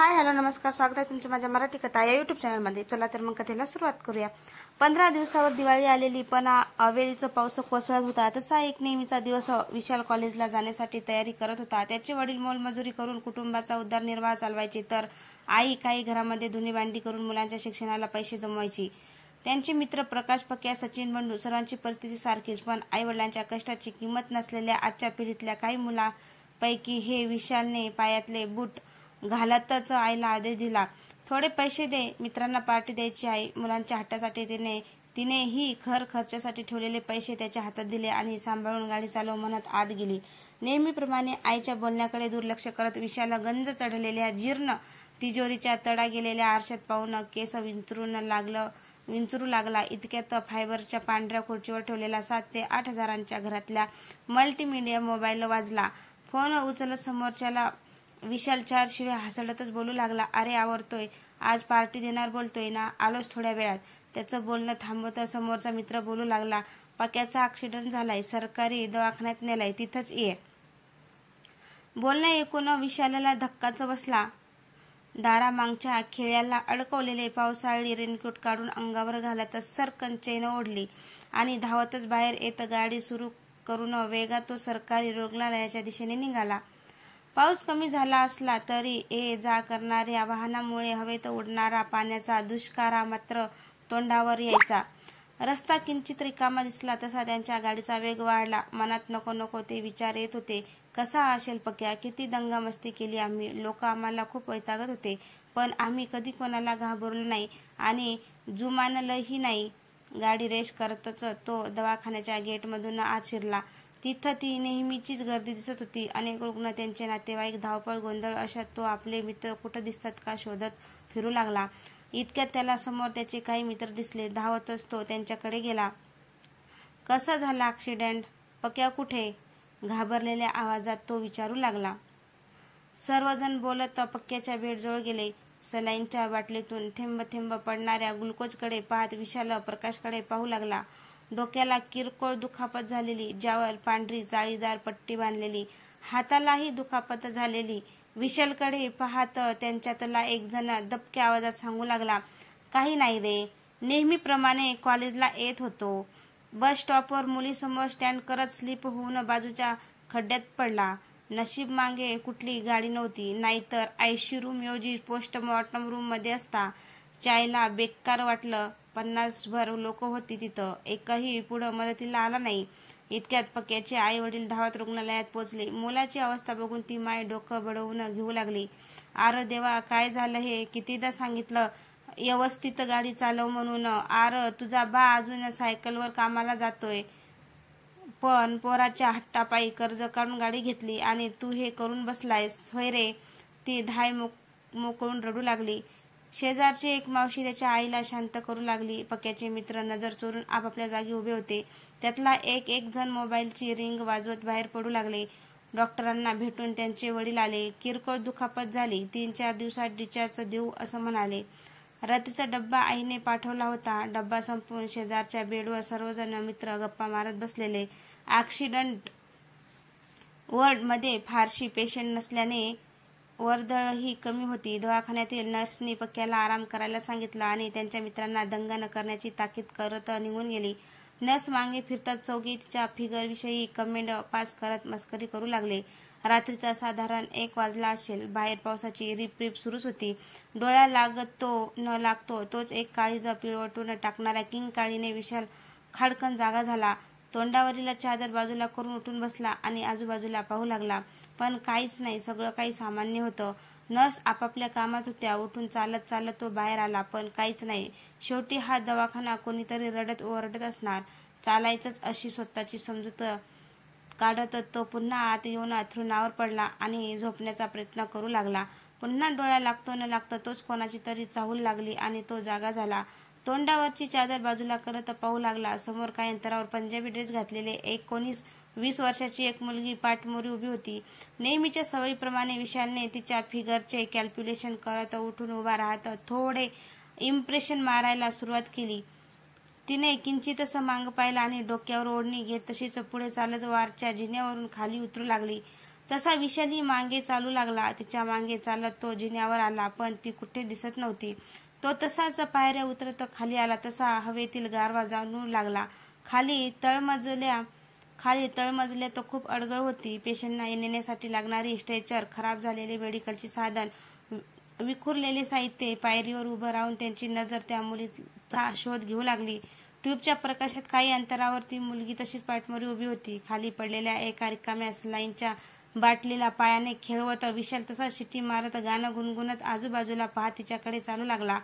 Hi hello नमस्कार, स्वागत आहे तुमच्या माझ्या मराठी कथा या युट्यूब चॅनलमध्ये। चला तर मग कथेला सुरुवात करूया। 15 दिवसावर दिवाळी आलेली, पण अवेळीचा पाऊस कोसळत होता। तसा एक नेहमीचा दिवस विशाल कॉलेजला जाण्यासाठी तयारी करत होता। त्याचे वडील मोलमजुरी करून कुटुंबाचा उदरनिर्वाह चालवायचे, तर आई काही घरामध्ये धुणी भांडी करून मुलांच्या शिक्षणाला पैसे जमवायची। त्यांचे मित्र प्रकाश, पक्या, सचिन, बंडू सर्वांची परिस्थिती सारखीच, पण आईवडिलांच्या कष्टाची किंमत नसलेल्या आजच्या पिढीतल्या काही मुलांपैकी हे विशालने पायातले बूट घालतच आईला आदेश दिला, थोडे पैसे दे, मित्रांना पार्टी द्यायची आहे। मुलांच्या हट्टासाठी तिनेही खर्चासाठी ठेवलेले पैसे त्याच्या हातात दिले आणि सांभाळून गाडी चालव म्हणत आत गेली। नेहमीप्रमाणे आईच्या बोलण्याकडे दुर्लक्ष करत विशाल गंज चढलेल्या जीर्ण तिजोरीच्या तडा गेलेल्या आरशात पाहून केस विंचरू लागला। इतक्यात फायबरच्या पांढऱ्या खुर्चीवर ठेवलेला 7 ते 8 हजारांच्या घरातल्या मल्टीमीडिया मोबाईल वाजला। फोन उचलत समोरच्याला विशाल 4 शिवाय हसतच बोलू लागला, अरे आवरतोय, आज पार्टी देणार बोलतोय ना, आलोच थोड्या वेळात। त्याचं बोलणं थांबवत समोरचा मित्र बोलू लागला, पक्याचा ऍक्सिडेंट झालाय, सरकारी दवाखान्यात नेलाय, तिथंच ये। बोलणं ऐकून विशालला धक्काच बसला। दारामागच्या खिळ्याला अडकवलेले पावसाळी रेनकोट काढून अंगावर घालत सरकन चैन ओढली आणि धावतच बाहेर येत गाडी सुरू करून वेगात तो सरकारी रुग्णालयाच्या दिशेने निघाला। पाऊस कमी झाला असला तरी ये जा करणाऱ्या वाहनामुळे हवेत उडणारा पाण्याचा दुष्कारा मात्र तोंडावर यायचा। रस्ता किंचित रिकामा दिसला तसा त्यांच्या गाडीचा वेग वाढला। मनात नको नको ते विचार येत होते, कसा असेल पक्या, किती दंगामस्ती केली आम्ही, लोक आम्हाला खूप वैतागत होते, पण आम्ही कधी कोणाला घाबरलो नाही आणि जुमानलंही नाही। गाडी रेस करतच तो दवाखान्याच्या गेटमधून आत शिरला। तिथं ती नेहमीचीच गर्दी दिसत होती, अनेक रुग्ण, त्यांचे नातेवाईक, धावपळ गोंधळ अशात तो आपले मित्र कुठं दिसतात का शोधत फिरू लागला। इतक्यात त्याला समोर त्याचे काही मित्र दिसले। धावतच तो त्यांच्याकडे गेला। कसा झाला ऍक्सिडेंट, पक्या कुठे, घाबरलेल्या आवाजात तो विचारू लागला। सर्वजण बोलत पक्याच्या बेडजवळ गेले। सलाईनच्या बाटलीतून थेंब थेंब पडणाऱ्या ग्लुकोजकडे पाहत विशाल प्रकाशकडे पाहू लागला। डोक्याला किरकोळ दुखापत झालेली, ज्यावर पांढरी जाळीदार पट्टी बांधलेली, हातालाही दुखापत झालेली। विशालकडे पाहत त्यांच्यातला एक जण दबक्या आवाजात सांगू लागला, काही नाही रे, नेहमीप्रमाणे कॉलेजला येत होतो, बस स्टॉपवर मुलीसमोर स्टँड करत स्लिप होऊन बाजूच्या खड्ड्यात पडला। नशीब मागे कुठली गाडी नव्हती, नाहीतर आयसीयू रूम ऐवजी पोस्टमॉर्टम रूम मध्ये असता। चायला बेकार वाटलं, 50 भर लोक होती तिथं, एकही पुढं मदतीला आला नाही। इतक्यात पक्याचे आई वडील धावत रुग्णालयात पोहोचले। मुलाची अवस्था बघून ती माय डोकं बडवून घेऊ लागली, आर देवा, काय झालं हे, कितीदा सांगितलं व्यवस्थित गाडी चालव म्हणून, आर तुझा बा अजून सायकलवर कामाला जातोय, पण पोराच्या हट्टापायी कर्ज काढून गाडी घेतली आणि तू हे करून बसलायस होय रे। ती धाय मोकळून रडू लागली। शेजारची एक मावशी त्याच्या आईला शांत करू लागली। पक्याचे मित्र नजर चोरून आपापल्या जागी उभे होते। त्यातला एक जण मोबाईलची रिंग वाजवत बाहेर पडू लागले। डॉक्टरांना भेटून त्यांचे वडील आले। किरकोळ दुखापत झाली, 3-4 दिवसात डिस्चार्ज देऊ असं म्हणाले। रात्रीचा डब्बा आईने पाठवला होता। डब्बा संपवून शेजारच्या बेडवर सर्वजण मित्र गप्पा मारत बसलेले। ऍक्सिडंट वॉर्ड मध्ये फारशी पेशंट नसल्याने वर्दळही कमी होती। दवाखान्यातील नर्सनी पक्याला आराम करायला सांगितलं आणि त्यांच्या मित्रांना दंगा न करण्याची ताकीद करत निघून गेली। नर्स मागे फिरतात चौघे तिच्या फिगरविषयी कमेंट पास करत मस्करी करू लागले। रात्रीचा साधारण 1 वाजला असेल। बाहेर पावसाची रिपरिप सुरूच होती। डोळ्या लागतो न लागतो तोच एक काळीज पिळवटून टाकणाऱ्या किंकाळीने विशाल खाडकन जागा झाला। तोंडावरील चादर बाजूला करून उठून बसला आणि आजूबाजूला पाहू लागला, पण काहीच नाही, सगळं काही सामान्य होतं। नर्स आपापल्या कामात होत्या। उठून चालत तो बाहेर आला, पण काहीच नाही। शेवटी हा दवाखाना कोणीतरी रडत ओरडत असणार, चालायचंच अशी स्वतःची समजूत काढत तो पुन्हा आत येऊन अंथरुणावर पडला आणि झोपण्याचा प्रयत्न करू लागला। पुन्हा डोळ्या लागतो न लागतो तोच कोणाची तरी चाहूल लागली आणि तो जागा झाला। तोंडावरची चादर बाजूला करत पाहू लागला। समोर काही अंतरावर पंजाबी ड्रेस घातलेले 19-20 वर्षाची एक मुलगी पाठमोरी उभी होती। नेहमीच्या सवयीप्रमाणे विशालने तिच्या फिगरचे कॅल्क्युलेशन करत उठून उभा राहत थोडे इम्प्रेशन मारायला सुरुवात केली। तिने किंचितसं मागं पाहिलं आणि डोक्यावर ओढणी घेत तशीच पुढे चालत वारच्या जिन्यावरून खाली उतरू लागली। तसा विशालही मागे चालू लागला. तिच्या मागे चालत तो जिन्यावर आला, पण ती कुठे दिसत नव्हती. तो तसाच पायऱ्या उतरत खाली आला तसा हवेतील गारवा जाणवू लागला. खाली तळमजले तो खूप अडगळ होती. पेशंटना येण्यासाठी लागणारी स्ट्रेचर, खराब झालेले मेडिकलचे साधन, विखुरलेले साहित्य. पायरीवर उभं राहून त्यांची नजर त्या मुलीचा शोध घेऊ लागली. ट्यूबच्या प्रकाशात काही अंतरावर ती मुलगी तशीच पाठमोरी उभी होती. खाली पडलेल्या एका रिकाम्या सलाईनच्या बाटलीला पायाने खेळवत विशाल तसा शिटी मारत गाणं गुणगुणत आजूबाजूला पाहत तिच्याकडे चालू लागला.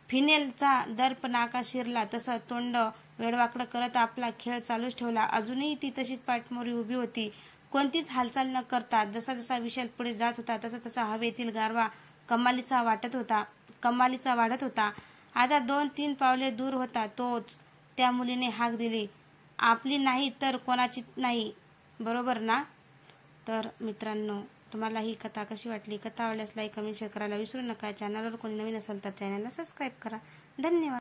फिनेलचा दर्प नाका शिरला तसं तोंड वेडवाकडं करत आपला खेळ चालूच ठेवला. अजूनही ती तशीच पाठमोरी उभी होती, कोणतीच हालचाल न करता. जसा जसा विशाल पुढे जात होता तसा तसा हवेतील गारवा कमालीचा वाढत होता. आता 2-3 पावले दूर होता तोच त्या मुलीने हाक दिली, आपली नाही तर कोणाची नाही, बरोबर ना? तर मित्रांनो, तुम्हाला ही कथा कशी वाटली? कथा आवडल्यास लाईक, कमेंट, शेअर करायला विसरू नका. चॅनलवर कोणी नवीन असेल तर चॅनलला सबस्क्राईब करा. धन्यवाद.